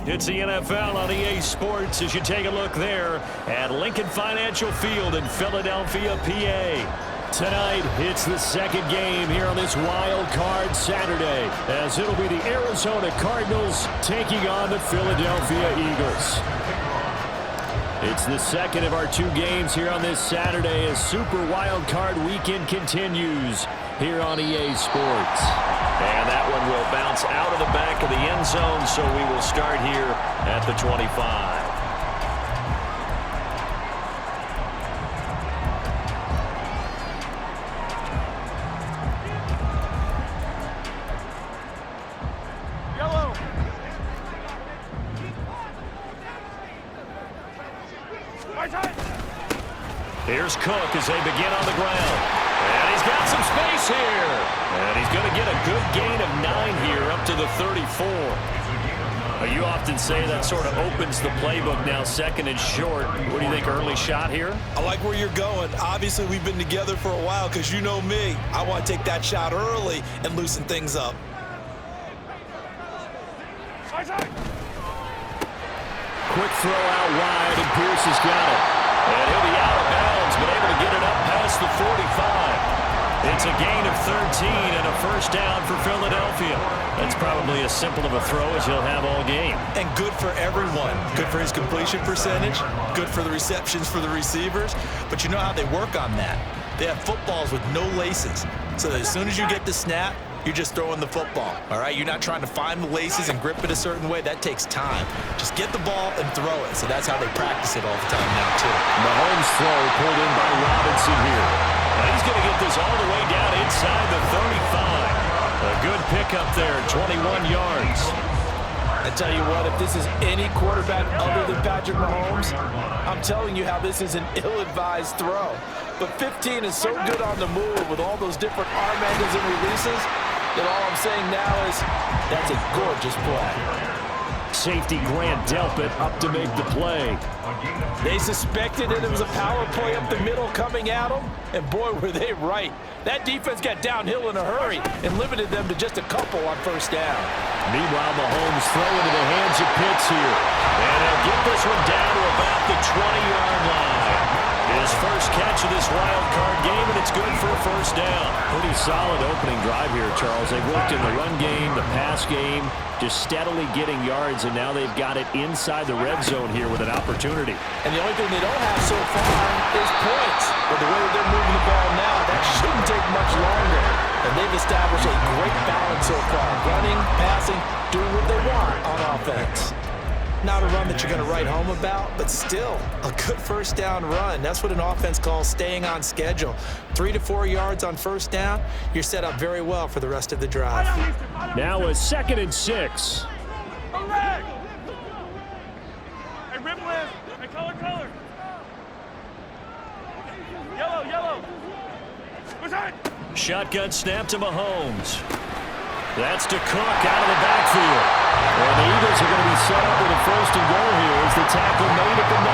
It's the NFL on EA Sports as you take a look there at Lincoln Financial Field in Philadelphia, PA. Tonight, it's the second game here on this Wild Card Saturday, as it'll be the Arizona Cardinals taking on the Philadelphia Eagles. It's the second of our two games here on this Saturday as Super Wild Card Weekend continues here on EA Sports. And that one will bounce out of the back of the end zone, so we will start here at the 25. Here's Cook as they begin on the ground. And he's got some space here. And he's going to get a good gain of 9 here up to the 34. You often say that sort of opens the playbook now, second and short. What do you think, early shot here? I like where you're going. Obviously, we've been together for a while because you know me. I want to take that shot early and loosen things up. Quick throw out wide, and Pierce has got it. And he'll be out of bounds, but able to get it up past the 45. It's a gain of 13 and a first down for Philadelphia. That's probably as simple of a throw as he'll have all game. And good for everyone. Good for his completion percentage. Good for the receptions for the receivers. But you know how they work on that. They have footballs with no laces. So that as soon as you get the snap, you're just throwing the football, all right? You're not trying to find the laces and grip it a certain way. That takes time. Just get the ball and throw it. So that's how they practice it all the time now, too. Mahomes' throw pulled in by Robinson here. And he's going to get this all the way down inside the 35. A good pickup there, 21 yards. I tell you what, if this is any quarterback other than Patrick Mahomes, I'm telling you how this is an ill-advised throw. But 15 is so good on the move with all those different arm angles and releases that all I'm saying now is that's a gorgeous play. Safety Grant Delpit up to make the play. They suspected that it was a power play up the middle coming at them, and boy, were they right. That defense got downhill in a hurry and limited them to just a couple on first down. Meanwhile, Mahomes throw into the hands of Pitts here. And he'll get this one down to about the 20-yard line. His first catch of this wild card game, and it's good for a first down. Pretty solid opening drive here, Charles. They've worked in the run game, the pass game, just steadily getting yards, and now they've got it inside the red zone here with an opportunity. And the only thing they don't have so far is points. But the way that they're moving the ball now, that shouldn't take much longer. And they've established a great balance so far. Running, passing, doing what they want on offense. Not a run that you're going to write home about, but still a good first down run. That's what an offense calls staying on schedule. 3 to 4 yards on first down, you're set up very well for the rest of the drive. Now a 2nd and 6. Hey, rim left. Hey, color. Yellow. Shotgun snap to Mahomes. That's to Cook out of the backfield. And the Eagles are going to be set up with a first and goal here as the tackle made at the 9.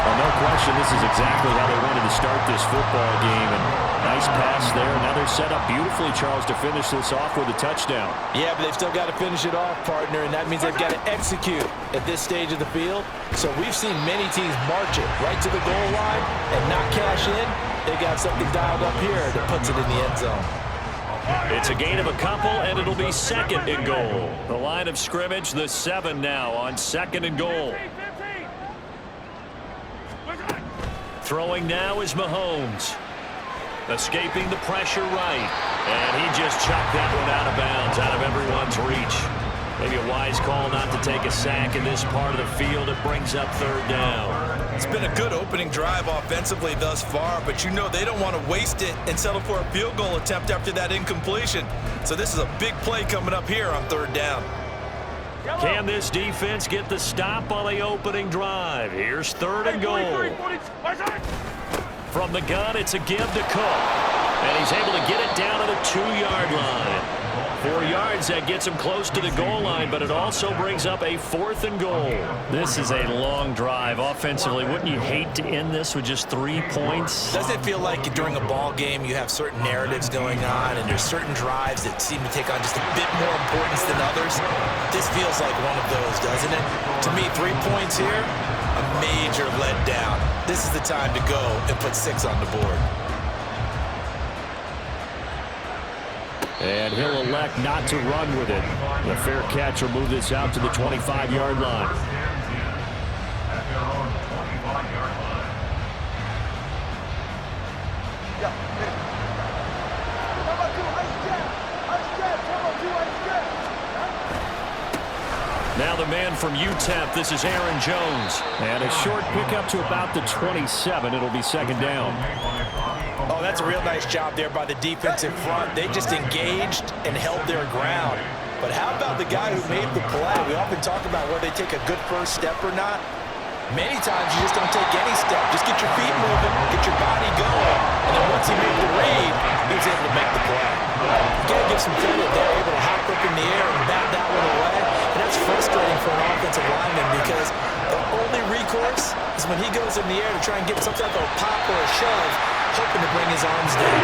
Well, no question, this is exactly how they wanted to start this football game. And nice pass there. Now they're set up beautifully, Charles, to finish this off with a touchdown. Yeah, but they've still got to finish it off, partner, and that means they've got to execute at this stage of the field. So we've seen many teams march it right to the goal line and not cash in. They got something dialed up here that puts it in the end zone. It's a gain of a couple, and it'll be 2nd and goal. The line of scrimmage, the 7 now on 2nd and goal. Throwing now is Mahomes. Escaping the pressure right. And he just chucked that one out of bounds, out of everyone's reach. Maybe a wise call not to take a sack in this part of the field. It brings up 3rd down. It's been a good opening drive offensively thus far, but you know they don't want to waste it and settle for a field goal attempt after that incompletion. So this is a big play coming up here on 3rd down. Can this defense get the stop on the opening drive? Here's 3rd and goal. From the gun, it's a give to Cook. And he's able to get it down to the 2-yard line. 4 yards, that gets him close to the goal line, but it also brings up a 4th and goal. This is a long drive offensively. Wouldn't you hate to end this with just 3 points? Doesn't it feel like during a ball game you have certain narratives going on and there's certain drives that seem to take on just a bit more importance than others? This feels like one of those, doesn't it? To me, 3 points here, a major letdown. This is the time to go and put 6 on the board. And he'll elect not to run with it. The fair catch will move this out to the 25-yard line. Now the man from UTEP, this is Aaron Jones. And a short pickup to about the 27. It'll be second down. Oh, that's a real nice job there by the defense in front. They just engaged and held their ground. But how about the guy who made the play? We often talk about whether they take a good first step or not. Many times you just don't take any step. Just get your feet moving, get your body going, and then once he made the read, he was able to make the play. You gotta give some credit. They're able to hop up in the air and bat that one away. And that's frustrating for an offensive lineman because the only recourse is when he goes in the air to try and get some type of a pop or a shove, hoping to bring his arms down.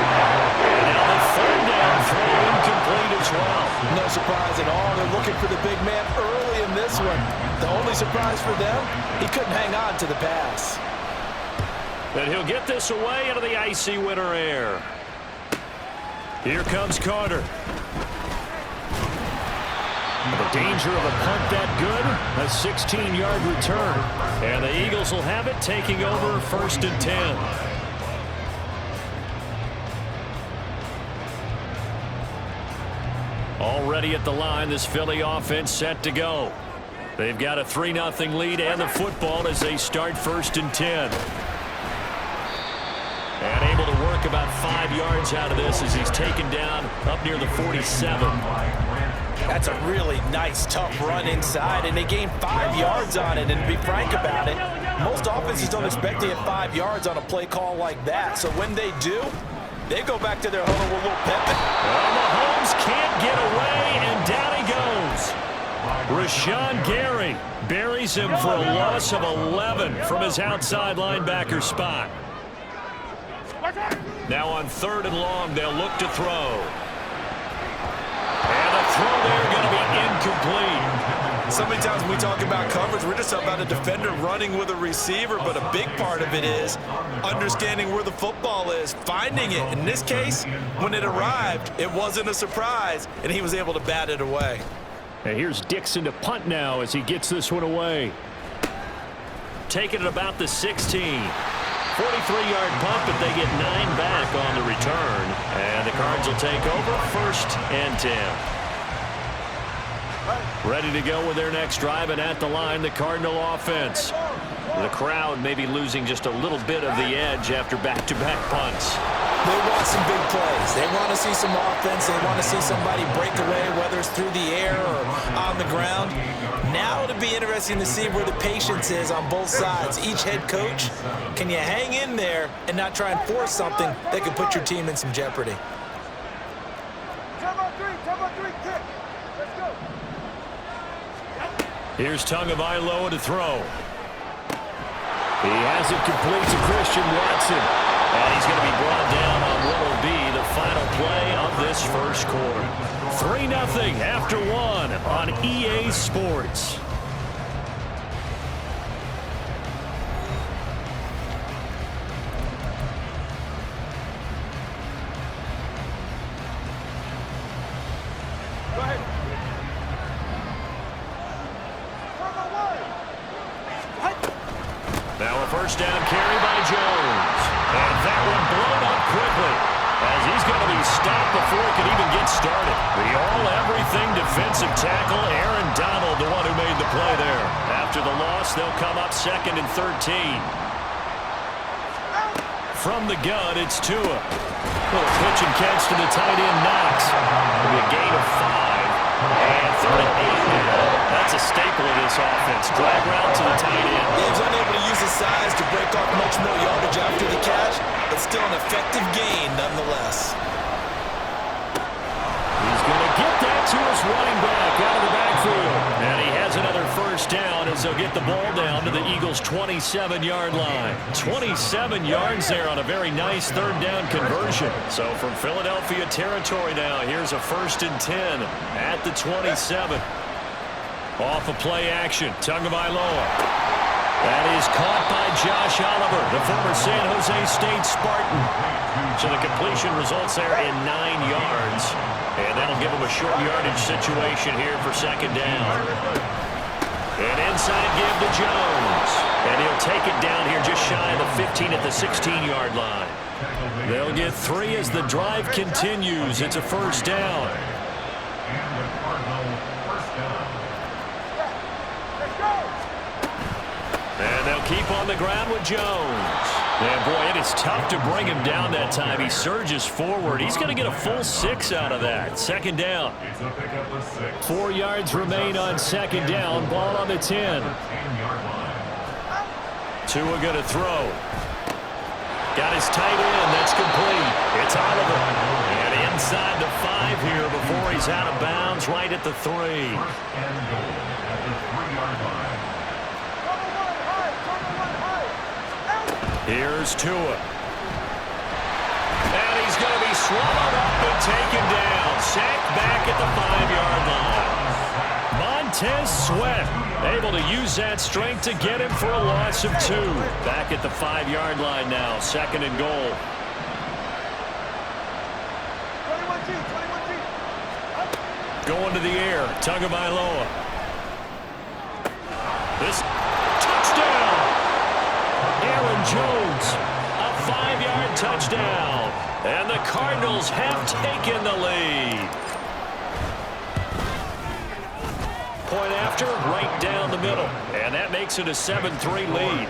Now the 3rd down throw incomplete as well. No surprise at all. They're looking for the big man early in this one. The only surprise for them, he couldn't hang on to the pass. And he'll get this away into the icy winter air. Here comes Carter. The danger of a punt that good, a 16-yard return. And the Eagles will have it, taking over 1st and 10. Already at the line, this Philly offense set to go. They've got a 3-0 lead and the football as they start 1st and 10. And able to work about 5 yards out of this as he's taken down up near the 47. That's a really nice, tough run inside, and they gained 5 yards on it. And to be frank about it, most offenses don't expect to get 5 yards on a play call like that. So when they do, they go back to their huddle with a little pep. Well, Mahomes can't get away, and down he goes. Rashawn Gary buries him for a loss of 11 from his outside linebacker spot. Now on 3rd and long, they'll look to throw. And the throw there going to be incomplete. So many times when we talk about coverage, we're just about a defender running with a receiver, but a big part of it is understanding where the football is, finding it. In this case, when it arrived, it wasn't a surprise, and he was able to bat it away. And here's Dixon to punt now as he gets this one away. Taking it about the 16. 43-yard punt, but they get 9 back on the return. And the Cards will take over 1st and 10. Ready to go with their next drive, and at the line, the Cardinal offense. The crowd may be losing just a little bit of the edge after back-to-back punts. They want some big plays. They want to see some offense. They want to see somebody break away, whether it's through the air or on the ground. Now it'll be interesting to see where the patience is on both sides. Each head coach, can you hang in there and not try and force something that could put your team in some jeopardy? Come on, three, kick. Let's go. Here's Tagovailoa to throw. He has it complete to Christian Watson. And he's going to be brought down on what will be the final play of this 1st quarter. 3-0 after 1 on EA Sports. Go ahead. Now a 1st down carry by Jones. And that one blown up quickly as he's going to be stopped before it can even get started. The all-everything defensive tackle, Aaron Donald, the one who made the play there. After the loss, they'll come up 2nd and 13. From the gun, it's Tua. Little pitch and catch to the tight end, Knox. It'll be a gain of 5. And 3rd and 8 now. That's a staple of this offense. Drag route to the tight end. He was unable to use his size to break off much more yardage after the catch, but still an effective gain nonetheless. He's going to get that. to his running back out of the backfield. And he has another first down as they'll get the ball down to the Eagles' 27-yard line. 27 yards there on a very nice third down conversion. So from Philadelphia territory now, here's a 1st and 10 at the 27. Off of play action, Tagovailoa. That is caught by Josh Oliver, the former San Jose State Spartan. So the completion results there in 9 yards. And that'll give him a short yardage situation here for 2nd down. An inside give to Jones. And he'll take it down here just shy of the 15 at the 16-yard line. They'll get 3 as the drive continues. It's a 1st down. And they'll keep on the ground with Jones. And, boy, it is tough to bring him down that time. He surges forward. He's going to get a full 6 out of that. 2nd down. 4 yards remain on 2nd down. Ball on the 10. Tua going to throw. Got his tight end. That's complete. It's Oliver. And inside the 5 here before he's out of bounds right at the 3. Here's Tua. And he's going to be swallowed up and taken down. Sacked back at the 5-yard line. Montez Sweat able to use that strength to get him for a loss of 2. Back at the 5-yard line now. 2nd and goal. 21G. Going to the air. Tagovailoa. This touchdown. Aaron Jones, a 5-yard touchdown. And the Cardinals have taken the lead. Point after, right down the middle. And that makes it a 7-3 lead.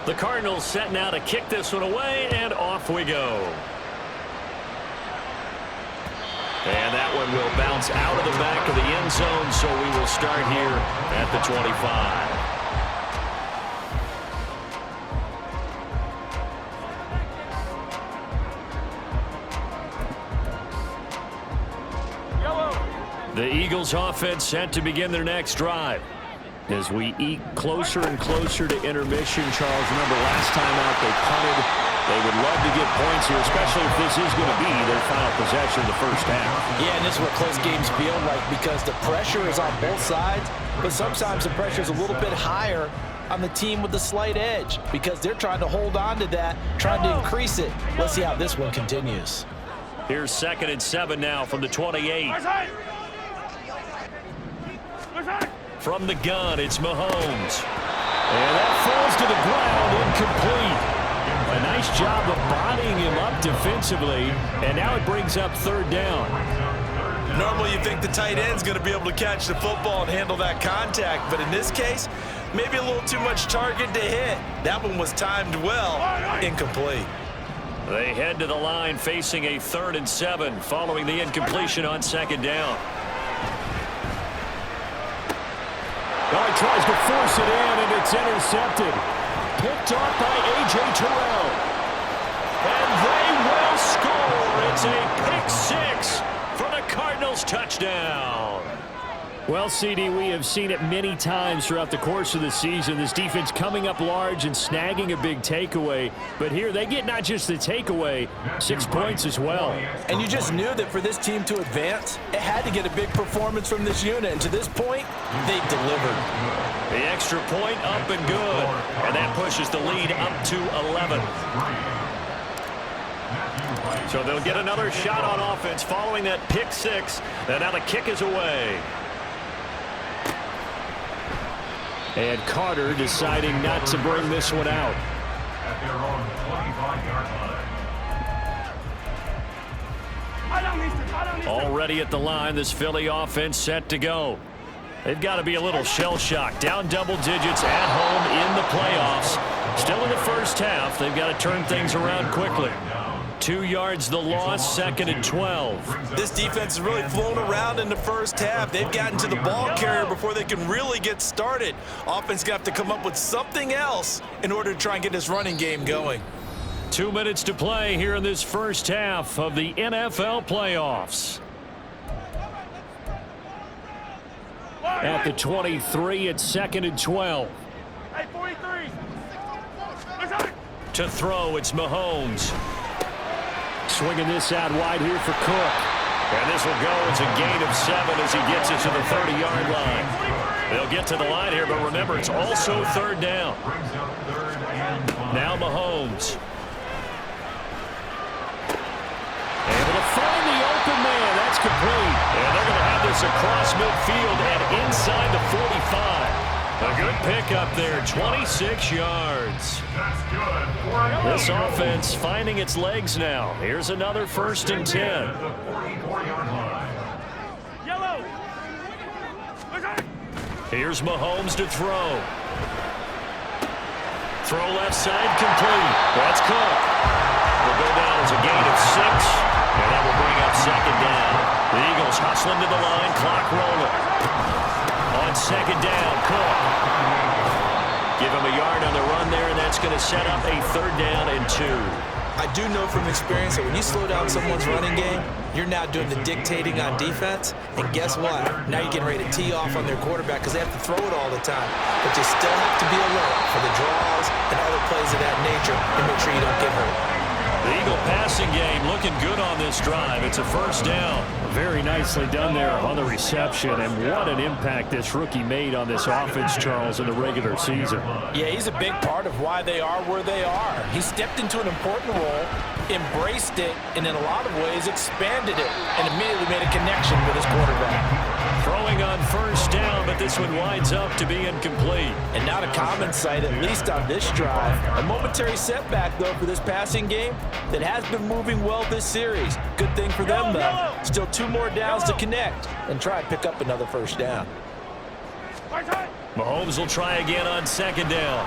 The Cardinals set now to kick this one away, and off we go. And that one will bounce out of the back of the end zone, so we will start here at the 25. The Eagles offense set to begin their next drive. As we eke closer and closer to intermission, Charles, remember last time out they punted. They would love to get points here, especially if this is going to be their final possession of the first half. Yeah, and this is what close games feel like because the pressure is on both sides, but sometimes the pressure is a little bit higher on the team with the slight edge because they're trying to hold on to that, trying to increase it. Let's see how this one continues. Here's 2nd and 7 now from the 28. From the gun, it's Mahomes. And that falls to the ground, incomplete. A nice job of bodying him up defensively, and now it brings up 3rd down. Normally you think the tight end's going to be able to catch the football and handle that contact, but in this case, maybe a little too much target to hit. That one was timed well, incomplete. They head to the line facing a 3rd and 7 following the incompletion on 2nd down. Well, he tries to force it in, and it's intercepted. Picked off by A.J. Terrell. And they will score. It's a pick 6 for the Cardinals touchdown. Well, CD, we have seen it many times throughout the course of the season. This defense coming up large and snagging a big takeaway. But here they get not just the takeaway, 6 points as well. And you just knew that for this team to advance, it had to get a big performance from this unit. And to this point, they've delivered. The extra point up and good. And that pushes the lead up to 11. So they'll get another shot on offense following that pick 6. And now the kick is away. And Carter deciding not to bring this one out. Already at the line, this Philly offense set to go. They've got to be a little shell-shocked. Down double digits at home in the playoffs. Still in the first half. They've got to turn things around quickly. 2 yards the loss, 2nd and 12. This defense has really flown around in the first half. They've gotten to the ball carrier before they can really get started. Offense got to come up with something else in order to try and get this running game going. 2 minutes to play here in this first half of the NFL playoffs. At the 23, it's 2nd and 12. Hey, 43. To throw, it's Mahomes. Swinging this out wide here for Cook. And this will go as a gain of 7 as he gets it to the 30-yard line. They'll get to the line here, but remember, it's also 3rd down. Now Mahomes. Able to find the open man. That's complete. And they're going to have this across midfield and inside the 45. A good pickup there, 26 yards. This offense finding its legs now. Here's another 1st and 10. Here's Mahomes to throw. Throw left side, complete. That's Cook. Will go down as a gain of 6, and that will bring up 2nd down. The Eagles hustling to the line, clock rolling. On 2nd down, Cook. Give him a yard on the run there, and that's going to set up a 3rd down and 2. I do know from experience that when you slow down someone's running game, you're now doing the dictating on defense. And guess what? Now you're getting ready to tee off on their quarterback because they have to throw it all the time. But you still have to be alert for the draws and other plays of that nature and make sure you don't get hurt. The Eagle passing game looking good on this drive. It's a 1st down. Very nicely done there on the reception, and what an impact this rookie made on this offense, Charles, in the regular season. Yeah, he's a big part of why they are where they are. He stepped into an important role, embraced it, and in a lot of ways expanded it, and immediately made a connection with his quarterback. Throwing on 1st down, but this one winds up to be incomplete. And not a common sight, at least on this drive. A momentary setback, though, for this passing game that has been moving well this series. Good thing for them, though. Still 2 more downs to connect and try and pick up another 1st down. Mahomes will try again on 2nd down.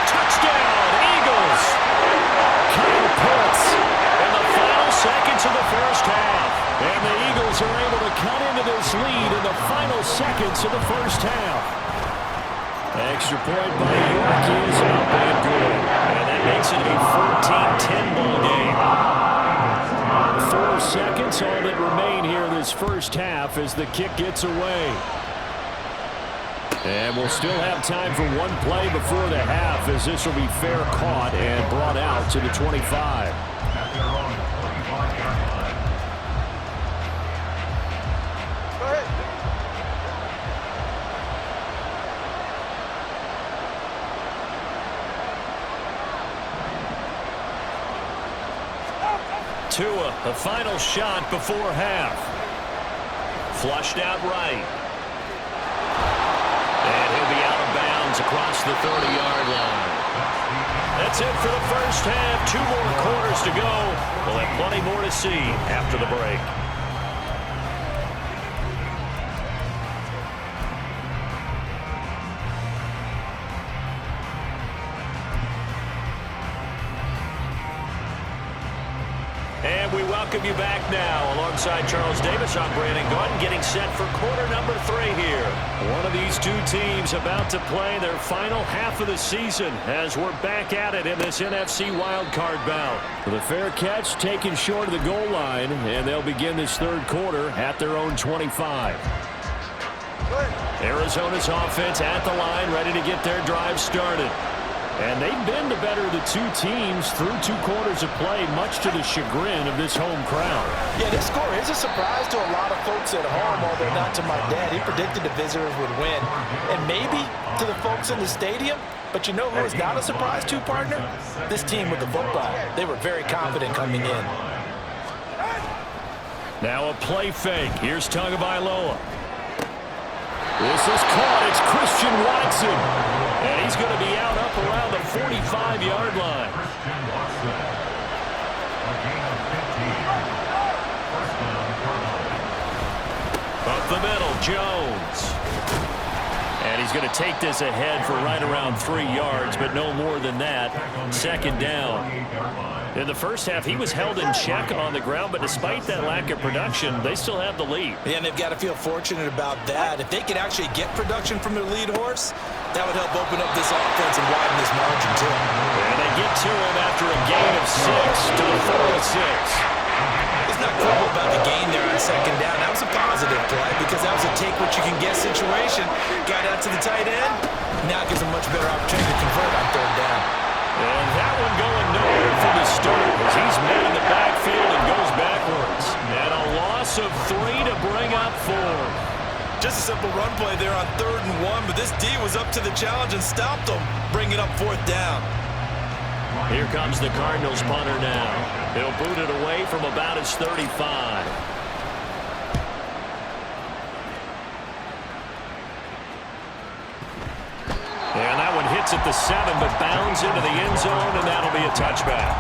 Touchdown, Eagles! Kyle Pitts in the final seconds of the first half. And the Eagles are able to cut into this lead in the final seconds of the first half. Extra point by York is up and good. And that makes it a 14-10 ball game. 4 seconds, all that remain here this first half as the kick gets away. And we'll still have time for one play before the half as this will be fair caught and brought out to the 25. Tua, the final shot before half. Flushed out right. And he'll be out of bounds across the 30-yard line. That's it for the first half. 2 more quarters to go. We'll have plenty more to see after the break. And we welcome you back now. Alongside Charles Davis, I'm Brandon Gordon, getting set for quarter number 3 here. One of these 2 teams about to play their final half of the season as we're back at it in this NFC Wildcard bout. The fair catch taken short of the goal line, and they'll begin this 3rd quarter at their own 25. Arizona's offense at the line, ready to get their drive started. And they've been the better of the 2 teams through 2 quarters of play, much to the chagrin of this home crowd. Yeah, this score is a surprise to a lot of folks at home, although not to my dad. He predicted the visitors would win. And maybe to the folks in the stadium. But you know who is not a surprise to, partner? This team with the football. They were very confident coming in. Now a play fake. Here's Tagovailoa. This is caught. It's Christian Watson. And he's going to be out up around the 45-yard line. Up the middle, Jones. And he's going to take this ahead for right around 3 yards, but no more than that. Second down. In the first half, he was held in check on the ground, but despite that lack of production, they still have the lead. Yeah, and they've got to feel fortunate about that. If they could actually get production from their lead horse, that would help open up this offense and widen this margin, too. And they get to him after a gain of 6 to the 4-6. It's not critical about the gain there on second down. That was a positive play because that was a take-what-you-can-get situation. Got out to the tight end. Now it gives them much better opportunity to convert on third down. And that one going nowhere from the start as he's met in the backfield and goes backwards. And a loss of 3 to bring up 4. Just a simple run play there on 3rd and 1, but this D was up to the challenge and stopped them, bringing up 4th down. Here comes the Cardinals punter now. He'll boot it away from about his 35. And that one hits at the 7, but bounds into the end zone, and that'll be a touchback.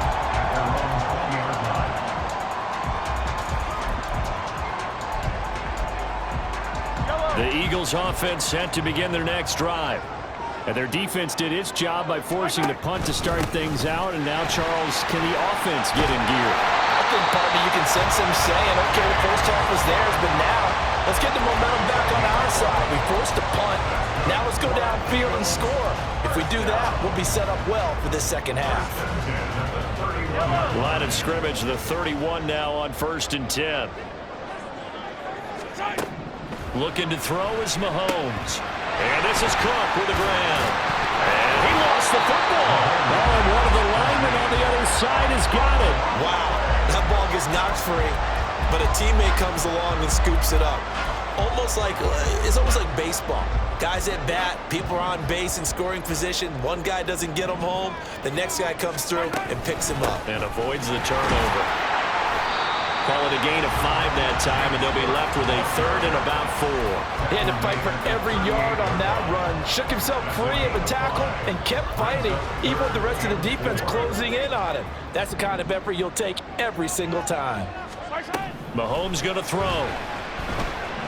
The Eagles offense set to begin their next drive. And their defense did its job by forcing the punt to start things out. And now, Charles, can the offense get in gear? I think, partner, you can sense them saying, okay, the first half was theirs, but now let's get the momentum back on our side. We forced a punt. Now let's go downfield and score. If we do that, we'll be set up well for this second half. Line of scrimmage, the 31 now on 1st and 10. Looking to throw is Mahomes. And this is Cook with the ground. And he lost the football. Oh, and one of the linemen on the other side has got it. Wow, that ball gets knocked free, but a teammate comes along and scoops it up. It's almost like baseball. Guys at bat, people are on base in scoring position. One guy doesn't get him home. The next guy comes through and picks him up. And avoids the turnover. Call it a gain of 5 that time, and they'll be left with a 3rd and about 4. He had to fight for every yard on that run. Shook himself free of a tackle and kept fighting, even with the rest of the defense closing in on him. That's the kind of effort you'll take every single time. Mahomes going to throw.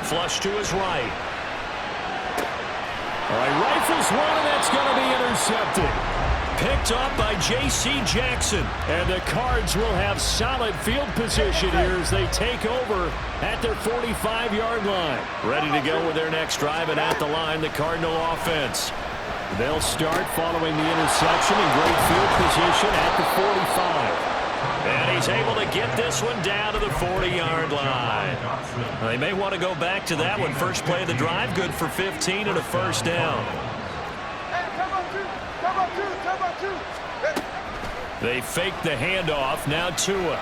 Flush to his right. All right, rifles one, and that's going to be intercepted. Picked up by J.C. Jackson. And the Cards will have solid field position here as they take over at their 45-yard line. Ready to go with their next drive, and at the line, the Cardinal offense. They'll start following the interception in great field position at the 45. And he's able to get this one down to the 40-yard line. They may want to go back to that one. First play of the drive, good for 15 and a first down. They fake the handoff. Now Tua.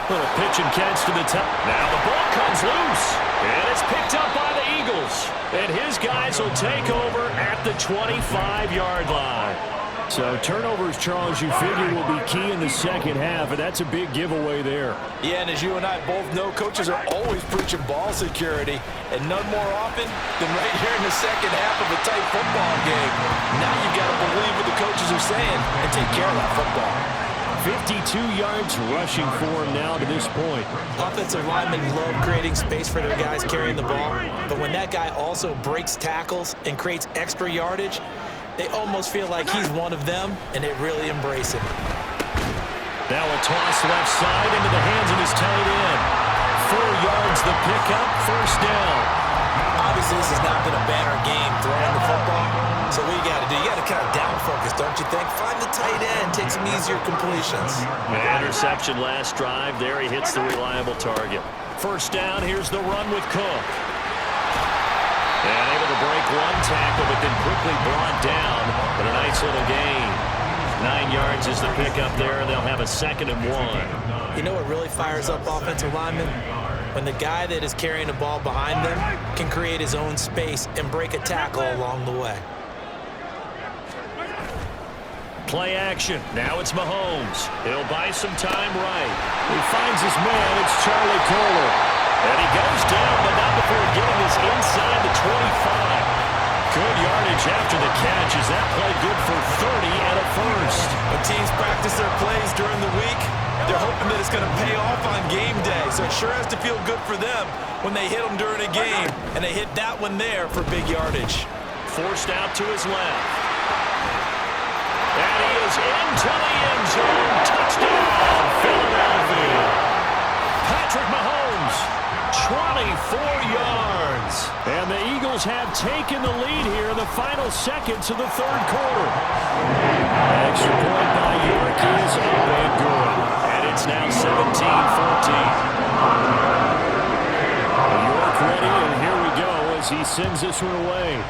Little pitch and catch to the top. Now the ball comes loose. And it's picked up by the Eagles. And his guys will take over at the 25-yard line. So turnovers, Charles, you figure will be key in the second half, and that's a big giveaway there. Yeah, and as you and I both know, coaches are always preaching ball security, and none more often than right here in the second half of a tight football game. Now you've got to believe what the coaches are saying and take care of that football. 52 yards rushing for him now to this point. Offensive linemen love creating space for their guys carrying the ball, but when that guy also breaks tackles and creates extra yardage, they almost feel like he's one of them, and they really embrace him. Now a toss left side into the hands of his tight end. 4 yards the pickup, first down. Obviously, this has not been a banner game throwing the football. So what you got to do, you got to kind of down focus, don't you think? Find the tight end, take some easier completions. Interception last drive. There he hits the reliable target. First down, here's the run with Cook. And able to break one tackle, but then quickly brought down. But a nice little gain. 9 yards is the pickup there, and they'll have a 2nd and 1. You know what really fires up offensive linemen? When the guy that is carrying the ball behind them can create his own space and break a tackle along the way. Play action. Now it's Mahomes. He'll buy some time right. He finds his man. It's Charlie Kohler. And he goes down, but not before getting this inside the 25. Good yardage after the catch. Is that play good for 30 and a first? When teams practice their plays during the week, they're hoping that it's going to pay off on game day. So it sure has to feel good for them when they hit them during a game, and they hit that one there for big yardage. forced out to his left. And he is into the end zone. Touchdown, Philadelphia. Patrick Mahomes, 24 yards. And the Eagles have taken the lead here in the final seconds of the third quarter. Extra point by York is up and good. And it's now 17-14. York ready, and here we go as he sends this one away.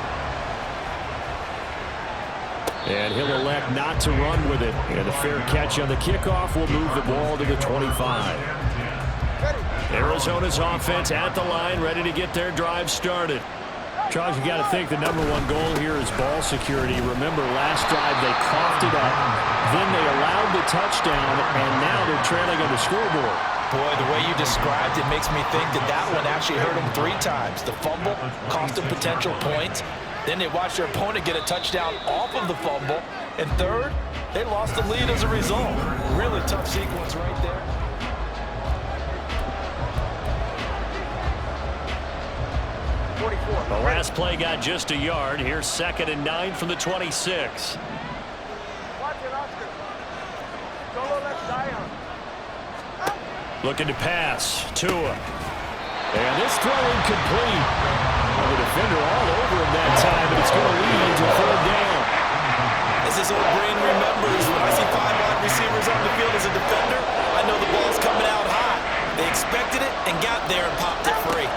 And he'll elect not to run with it. And a fair catch on the kickoff will move the ball to the 25. Arizona's offense at the line, ready to get their drive started. Charles, you got to think the #1 goal here is ball security. Remember, last drive they coughed it up, then they allowed the touchdown, and now they're trailing on the scoreboard. Boy, the way you described it makes me think that one actually hurt them 3 times. The fumble cost them potential points. Then they watched their opponent get a touchdown off of the fumble. And third, they lost the lead as a result. Really tough sequence right there. The last play got just a yard. Here's 2nd and 9 from the 26. Looking to pass. Tua. And this throw incomplete. The defender all over him that time, but it's going to lead to 3rd down. As his old brain remembers, when I see 5 wide receivers on the field as a defender, I know the ball's coming out high. They expected it and got there and popped it free.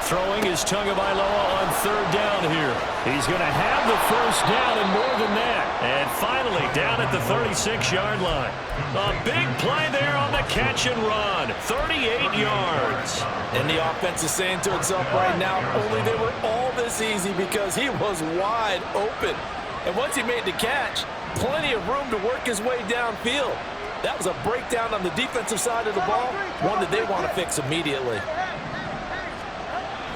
Throwing is Tagovailoa on 3rd down here. He's going to have the 1st down and more than that. And finally down at the 36-yard line. A big play there on the catch and run. 38 yards. And the offense is saying to itself right now, only they were all this easy because he was wide open. And once he made the catch, plenty of room to work his way downfield. That was a breakdown on the defensive side of the ball, one that they want to fix immediately.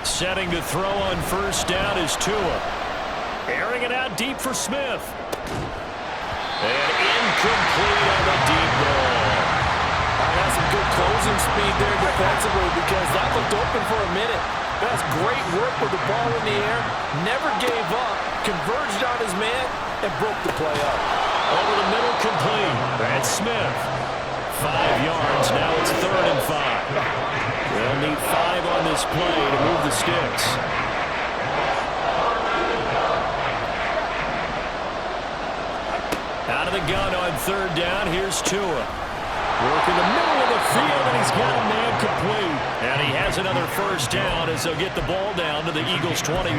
Setting to throw on 1st down is Tua. Airing it out deep for Smith. And incomplete on the deep ball. That's some good closing speed there defensively because that looked open for a minute. That's great work with the ball in the air. Never gave up. Converged on his man and broke the play up. Over the middle, complete. That's Smith. 5 yards. Now it's 3rd and 5. They'll need 5 on this play to move the sticks. Out of the gun on 3rd down. Here's Tua. Working the middle of the field, and he's got a man complete. And he has another 1st down as they'll get the ball down to the Eagles' 21.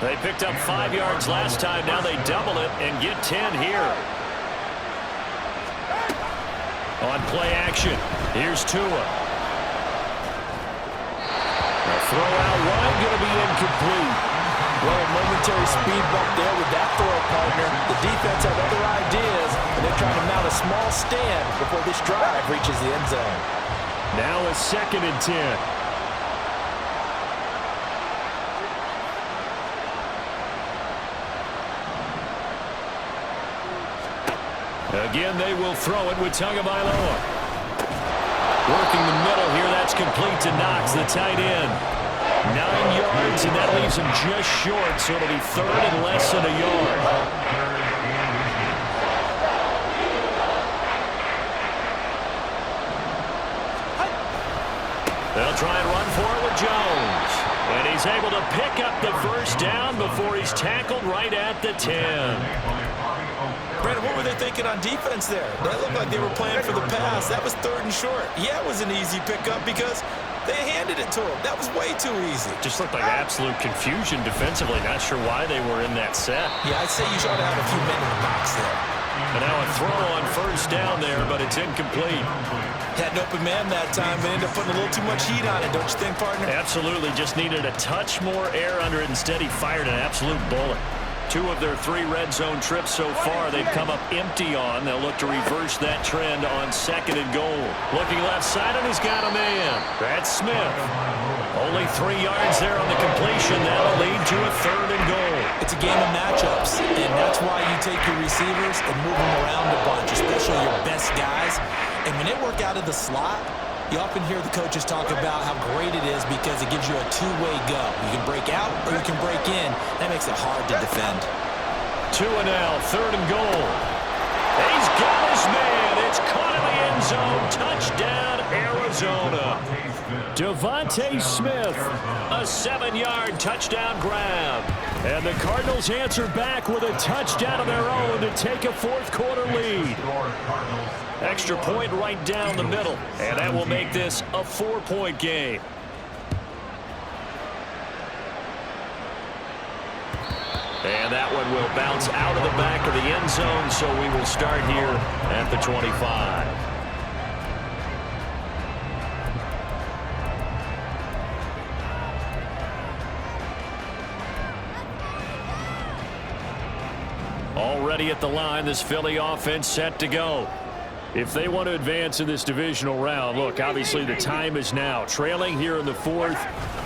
They picked up 5 yards last time. Now they double it and get 10 here. On play action, here's Tua. Throw out wide, going to be incomplete. Well, a momentary speed bump there with that throw, partner. The defense had other ideas, and they're trying to mount a small stand before this drive reaches the end zone. Now a 2nd and 10. Again, they will throw it with Tagovailoa. Working the middle here, that's complete to Knox, the tight end. 9 yards, and that leaves him just short, so it'll be 3rd and less than a yard. They'll try and run for it with Jones. And he's able to pick up the 1st down before he's tackled right at the 10. Brandon, what were they thinking on defense there? That looked like they were playing for the pass. That was 3rd and short. Yeah, it was an easy pickup because they handed it to him. That was way too easy. Just looked like absolute confusion defensively. Not sure why they were in that set. Yeah, I'd say you ought to have a few men in the box there. And now a throw on 1st down there, but it's incomplete. Had an open man that time, but ended up putting a little too much heat on it, don't you think, partner? Absolutely. Just needed a touch more air under it. Instead, he fired an absolute bullet. 2 of their 3 red zone trips so far they've come up empty on. They'll look to reverse that trend on 2nd and goal. Looking left side, and he's got a man. That's Smith. Only 3 yards there on the completion. That'll lead to a 3rd and goal. It's a game of matchups, and that's why you take your receivers and move them around a bunch, especially your best guys. And when they work out of the slot, You often hear the coaches talk about how great it is because it gives you a two-way go. You can break out or you can break in. That makes it hard to defend. 2 and now, 3rd and goal. He's got his man. It's caught in the end zone. Touchdown, Arizona. Devontae Smith, a 7-yard touchdown grab. And the Cardinals answered back with a touchdown of their own to take a 4th quarter lead. Extra point right down the middle. And that will make this a 4-point game. And that one will bounce out of the back of the end zone, so we will start here at the 25. Already at the line, this Philly offense set to go. If they want to advance in this divisional round, look, obviously the time is now. Trailing here in the 4th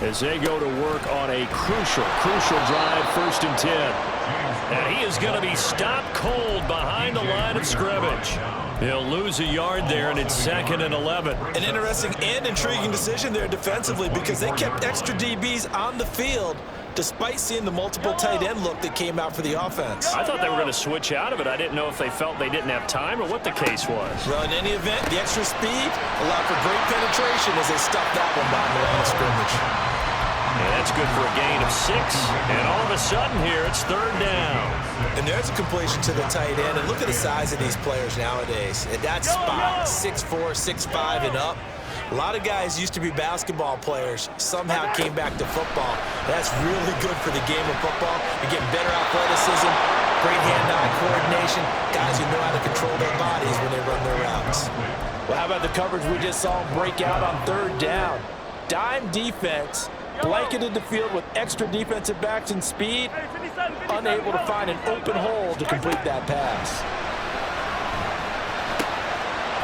as they go to work on a crucial drive, 1st and 10. And he is going to be stopped cold behind the line of scrimmage. He'll lose a yard there, and it's 2nd and 11. An interesting and intriguing decision there defensively because they kept extra DBs on the field despite seeing the multiple tight end look that came out for the offense. I thought they were going to switch out of it. I didn't know if they felt they didn't have time or what the case was. Well, in any event, the extra speed allowed for great penetration as they stuffed that one behind the line of scrimmage. And that's good for a gain of 6. And all of a sudden here, it's 3rd down. And there's a completion to the tight end. And look at the size of these players nowadays. At that spot, 6'4", 6'5", and up. A lot of guys used to be basketball players, somehow came back to football. That's really good for the game of football. You're getting better athleticism, great hand-eye coordination, guys who know how to control their bodies when they run their routes. Well, how about the coverage we just saw break out on 3rd down? Dime defense, blanketed the field with extra defensive backs and speed, unable to find an open hole to complete that pass.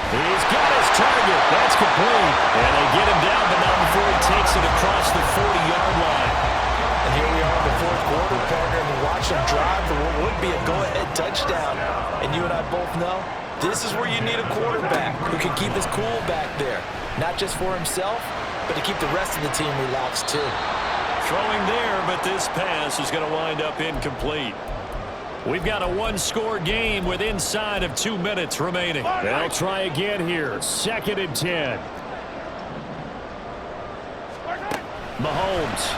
He's got his target. That's complete. And they get him down, but not before he takes it across the 40-yard line. And here we are in the 4th quarter, partner, and watch him drive for what would be a go-ahead touchdown. And you and I both know this is where you need a quarterback who can keep his cool back there, not just for himself, but to keep the rest of the team relaxed too. Throwing there, but this pass is going to wind up incomplete. We've got a 1-score game with inside of 2 minutes remaining. They'll try again here. 2nd and 10. Mahomes.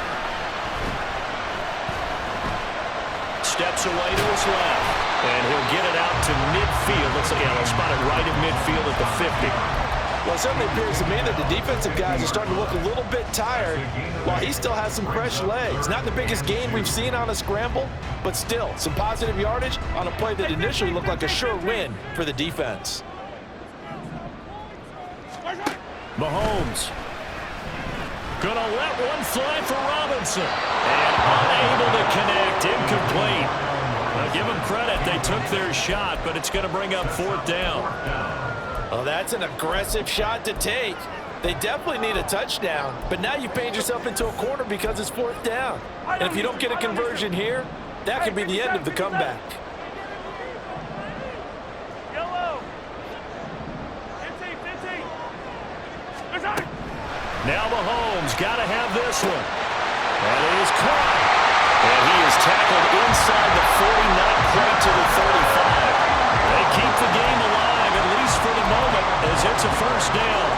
Steps away to his left. And he'll get it out to midfield. Let's spot it right in midfield at the 50. Well, it certainly appears to me that the defensive guys are starting to look a little bit tired while he still has some fresh legs. Not the biggest gain we've seen on a scramble, but still some positive yardage on a play that initially looked like a sure win for the defense. Mahomes. Gonna let one fly for Robinson. And unable to connect. Incomplete. Now give them credit. They took their shot, but it's going to bring up 4th down. Well, that's an aggressive shot to take. They definitely need a touchdown, but now you've painted yourself into a corner because it's 4th down. And if you don't get a conversion here, that could be the end of the comeback. Now Mahomes got to have this one. And he is caught. And he is tackled inside the 40, not quite to the 35. They keep the game alive, at least for the moment, as it's a 1st down.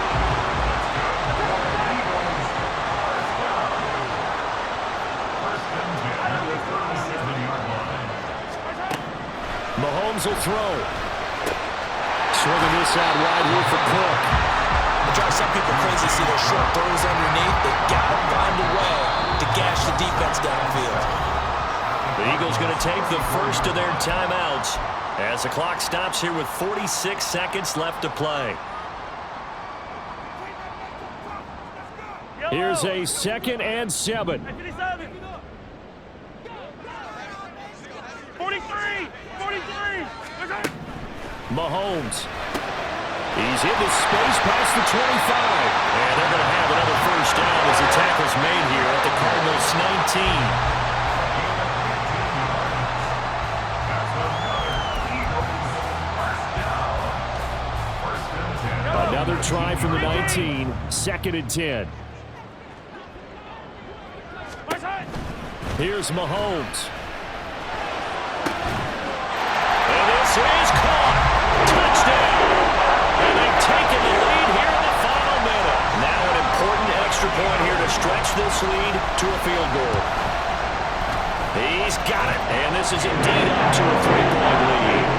Mahomes will throw. Swinging this out wide here for Cook. It drives some people crazy to see those short throws underneath. They got to find a way to gash the defense downfield. The Eagles going to take the first of their timeouts as the clock stops here with 46 seconds left to play. Here's a 2nd and 7. 43! Mahomes. He's into space past the 25. And they're going to have another 1st down as the tackle's made here at the Cardinals' 19. Now Another try from the 19. 2nd and 10. Here's Mahomes. And this is caught. Touchdown. And they've taken the lead here in the final minute. Now an important extra point here to stretch this lead to a field goal. He's got it. And this is indeed up to a 3-point lead.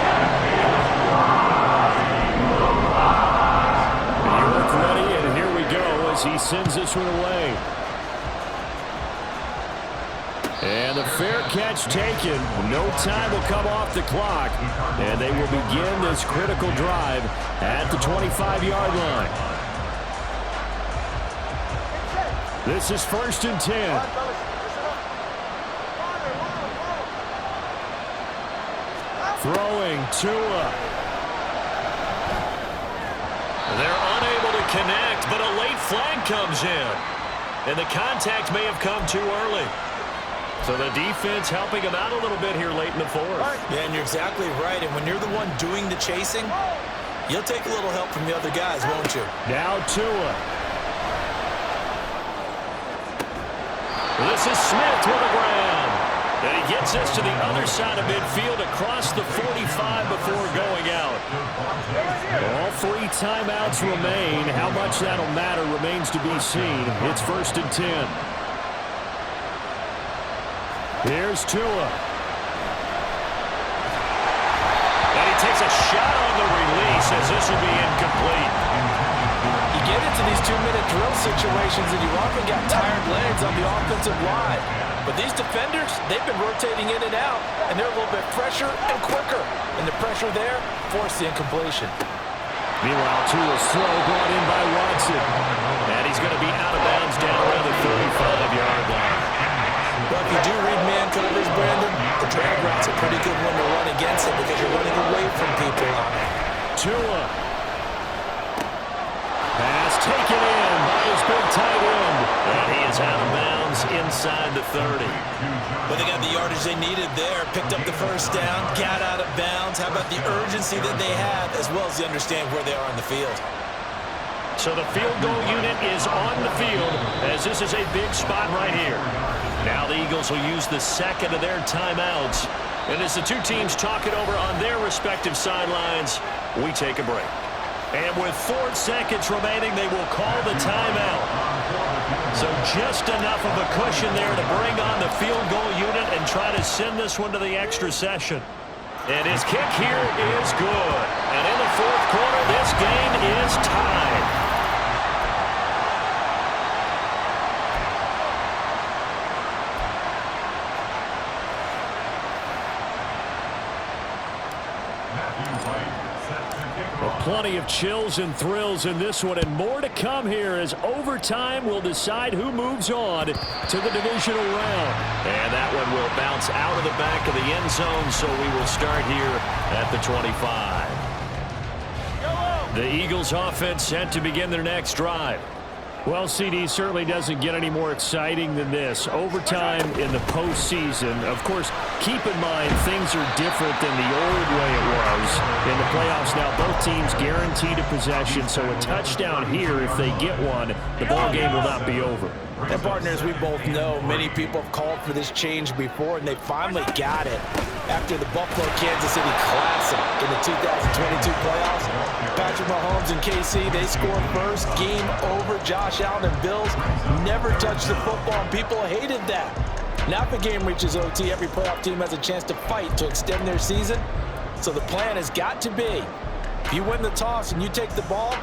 York ready, and here we go as he sends this one away. And the fair catch taken. No time will come off the clock. And they will begin this critical drive at the 25-yard line. This is 1st and 10. Throwing Tua. They're unable to connect, but a late flag comes in. And the contact may have come too early. So the defense helping him out a little bit here late in the 4th. Yeah, and you're exactly right. And when you're the one doing the chasing, you'll take a little help from the other guys, won't you? Now Tua. This is Smith with the ground. And he gets us to the other side of midfield across the 45 before going out. All 3 timeouts remain. How much that'll matter remains to be seen. It's 1st and 10. Here's Tua. And he takes a shot on the release as this will be incomplete. You get into these 2-minute drill situations and you often got tired legs on the offensive line. But these defenders, they've been rotating in and out, and they're a little bit fresher and quicker. And the pressure there forced the incompletion. Meanwhile, Tua's throw brought in by Watson. And he's going to be out of bounds down around the 35-yard line. Well, if you do read man coverage, Brandon, the drag route's a pretty good one to run against it because you're running away from people on it. Tua. Pass taken in by his big tight end. And he is out of bounds inside the 30. But they got the yardage they needed there. Picked up the 1st down, got out of bounds. How about the urgency that they have as well as they understand where they are on the field? So the field goal unit is on the field as this is a big spot right here. Now the Eagles will use the 2nd of their timeouts. And as the 2 teams talk it over on their respective sidelines, we take a break. And with 4 seconds remaining, they will call the timeout. So just enough of a cushion there to bring on the field goal unit and try to send this one to the extra session. And his kick here is good. And in the 4th quarter, this game is tied. Plenty of chills and thrills in this one, and more to come here as overtime will decide who moves on to the divisional round. And that one will bounce out of the back of the end zone, so we will start here at the 25. The Eagles offense set to begin their next drive. Well, CD, certainly doesn't get any more exciting than this. Overtime in the postseason. Of course, keep in mind things are different than the old way it was. In the playoffs now, both teams guaranteed a possession, so a touchdown here, if they get one, the ball game will not be over. And partners, we both know many people have called for this change before, and they finally got it after the Buffalo-Kansas City Classic in the 2022 playoffs. Patrick Mahomes and KC, they scored first. Game over. Josh Allen and Bills never touched the football, and people hated that. Now if the game reaches OT, every playoff team has a chance to fight to extend their season. So the plan has got to be, if you win the toss and you take the ball,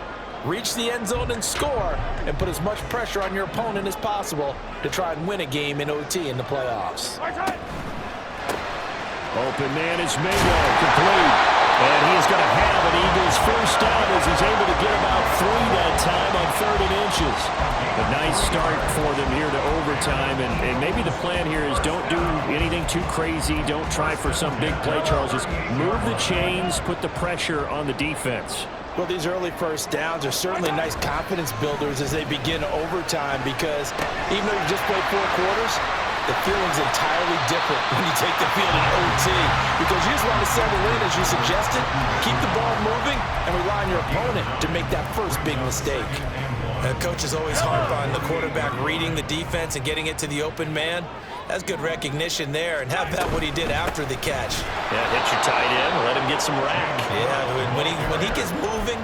reach the end zone and score, and put as much pressure on your opponent as possible to try and win a game in OT in the playoffs. Open man is Mingo, complete. And he is going to have an Eagles first down as he's able to get about 3 that time on 3rd and inches. A nice start for them here to overtime, and maybe the plan here is don't do anything too crazy. Don't try for some big play, Charles. Just move the chains, put the pressure on the defense. Well, these early first downs are certainly nice confidence builders as they begin overtime because even though you just played 4 quarters, the feeling's entirely different when you take the field in OT because you just want to settle in, as you suggested, keep the ball moving, and rely on your opponent to make that first big mistake. Coaches always harp on the quarterback reading the defense and getting it to the open man. That's good recognition there. And how about what he did after the catch? Yeah, hit your tight end, let him get some rack. Yeah, when he gets moving,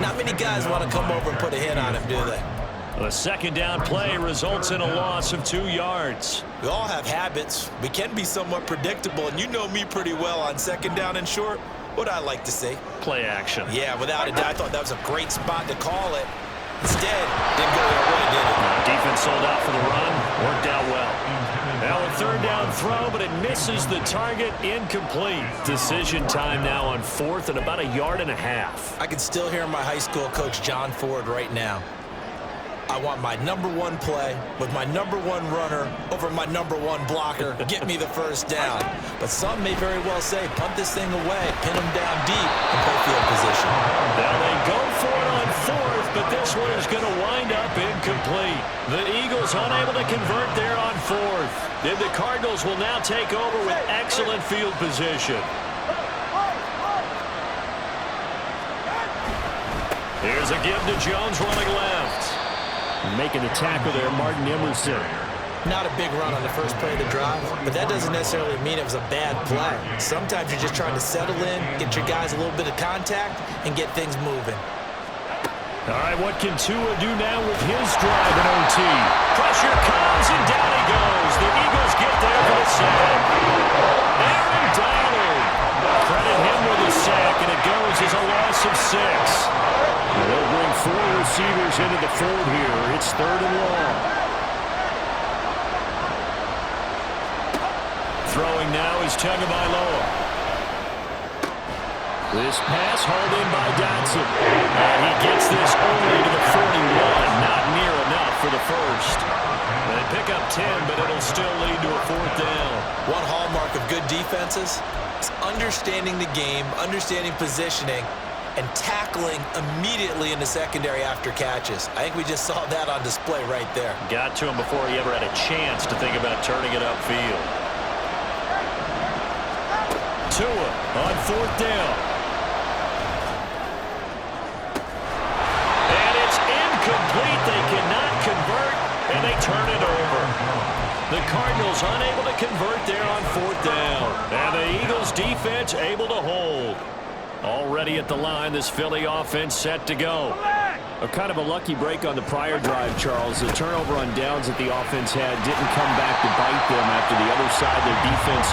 not many guys want to come over and put a hit on him, do they? A second down play results in a loss of 2 yards. We all have habits. We can be somewhat predictable, and you know me pretty well on second down and short. What I like to say? Play action. Yeah, without a doubt. I thought that was a great spot to call it. Instead, didn't go their way, did it? Defense sold out for the run. Worked out well. Now a third down throw, but it misses the target. Incomplete. Decision time now on 4th and about 1.5 yards. I can still hear my high school coach, John Ford, right now. I want my #1 play with my #1 runner over my #1 blocker. Get me the first down. But some may very well say, punt this thing away, pin them down deep, and play field position. Now they go for it on 4th, but this one is going to wind up incomplete. The Eagles unable to convert there on 4th. Then the Cardinals will now take over with excellent field position. Here's a give to Jones running left. Making the tackle there, Martin Emerson. Not a big run on the first play of the drive, but that doesn't necessarily mean it was a bad play. Sometimes you're just trying to settle in, get your guys a little bit of contact, and get things moving. All right, what can Tua do now with his drive in OT? Pressure comes, and down he goes. The Eagles get there for the sack. Aaron Donald. Credit him with a sack, and it goes as a loss of 6. They'll bring 4 receivers into the fold here. It's 3rd and long. Throwing now is Tagovailoa. This pass hauled in by Dotson. And he gets this only to the 41. Not near enough for the first. They pick up 10, but it'll still lead to a 4th down. One hallmark of good defenses is understanding the game, understanding positioning, and tackling immediately in the secondary after catches. I think we just saw that on display right there. Got to him before he ever had a chance to think about turning it upfield. Tua on 4th down. And it's incomplete. They cannot convert, and they turn it over. The Cardinals unable to convert there on 4th down. And the Eagles defense able to hold. Already at the line, this Philly offense set to go. A kind of a lucky break on the prior drive, Charles. The turnover on downs that the offense had didn't come back to bite them after the other side. Their defense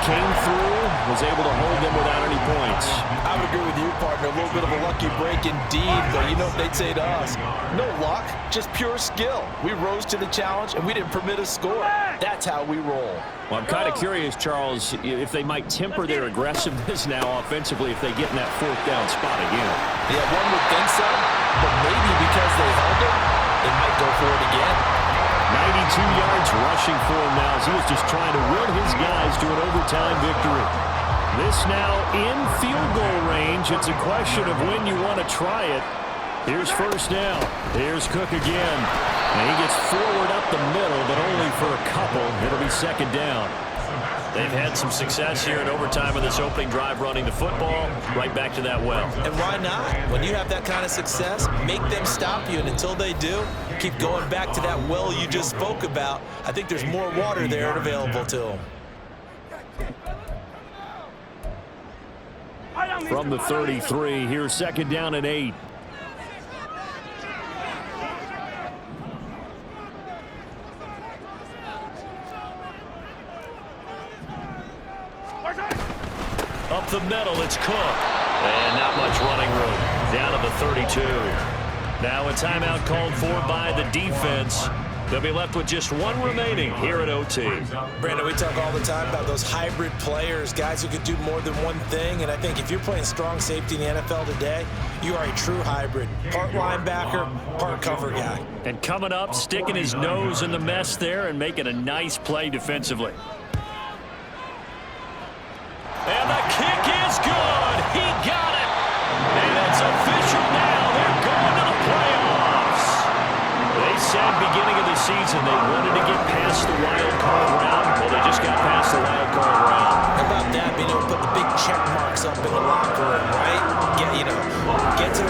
came through, was able to hold them without any points. I would agree with you, partner. A little bit of a lucky break indeed, but you know what they'd say to us? No luck, just pure skill. We rose to the challenge, and we didn't permit a score. That's how we roll. Well, I'm kind of curious, Charles, if they might temper their aggressiveness now offensively if they get in that 4th down spot again. Yeah, one would think so, but maybe because they held it, they might go for it again. 92 yards rushing for him now as he was just trying to will his guys to an overtime victory. This now in field goal range. It's a question of when you want to try it. Here's 1st down. Here's Cook again. And he gets forward up the middle, but only for a couple. It'll be 2nd down. They've had some success here in overtime on this opening drive running the football. Right back to that well. And why not? When you have that kind of success, make them stop you. And until they do, keep going back to that well you just spoke about. I think there's more water there available to them. From the 33, here's 2nd down and 8. Up the middle, it's Cook. And not much running room. Down to the 32. Now a timeout called for by the defense. They'll be left with just 1 remaining here at OT. Brandon, we talk all the time about those hybrid players, guys who could do more than one thing. And I think if you're playing strong safety in the NFL today, you are a true hybrid. Part linebacker, part cover guy. And coming up, sticking his nose in the mess there and making a nice play defensively. And the kick is good. He got it. And it's official now. They're going to the playoffs. They said beginning of the season they wanted to get past the wild card round. us up in a lot